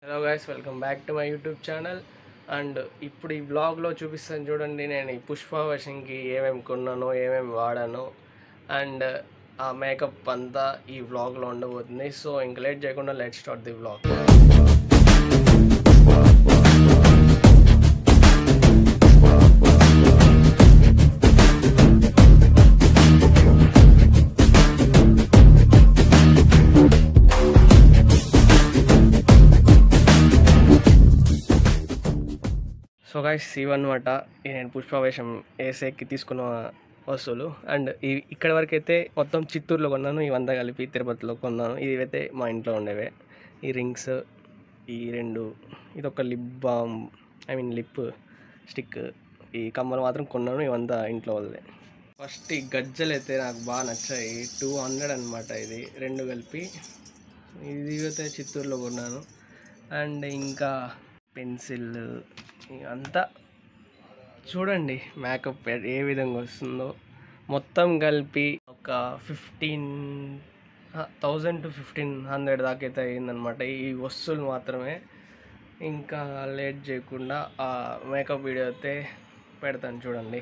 Hello guys, welcome back to my YouTube channel. And ఇప్పుడు ఈ వ్లాగ్లో చూపిస్తాను చూడండి, నేను ఈ పుష్ప వర్షన్కి ఏమేమి కొన్నానో, ఏమేమి వాడానో అండ్ ఆ మేకప్ అంతా ఈ వ్లాగ్లో ఉండబోతుంది. సో ఇంక లేట్ చేయకుండా let's start the vlog. So guys, ఇవన్నమాట నేను పుష్పవేషం వేసేకి తీసుకున్న వస్తువులు. అండ్ ఇక్కడ వరకు అయితే మొత్తం చిత్తూరులో కొన్నాను, ఇవంతా కలిపి తిరుపతిలో కొన్నాను. ఇవైతే మా ఇంట్లో ఉండేవే. ఈ రింగ్స్, ఈ రెండు, ఇదొక లిప్ బామ్, లిప్ స్టిక్, ఈ కమ్మలు మాత్రం కొన్నాను. ఇవంతా ఇంట్లో వాళ్ళే. ఫస్ట్ ఈ గజ్జలు అయితే నాకు బాగా నచ్చాయి. 200 అనమాట ఇది రెండు కలిపి. ఇది అయితే చిత్తూరులో కొన్నాను. అండ్ ఇంకా పెన్సిల్ అంతా చూడండి, మేకప్ ఏ విధంగా వస్తుందో. మొత్తం కలిపి ఒక 15,000 to 1,500 దాకా అయితే అయ్యిందనమాట ఈ వస్తువులు మాత్రమే. ఇంకా లేట్ చేయకుండా ఆ మేకప్ వీడియో అయితే పెడతాను చూడండి.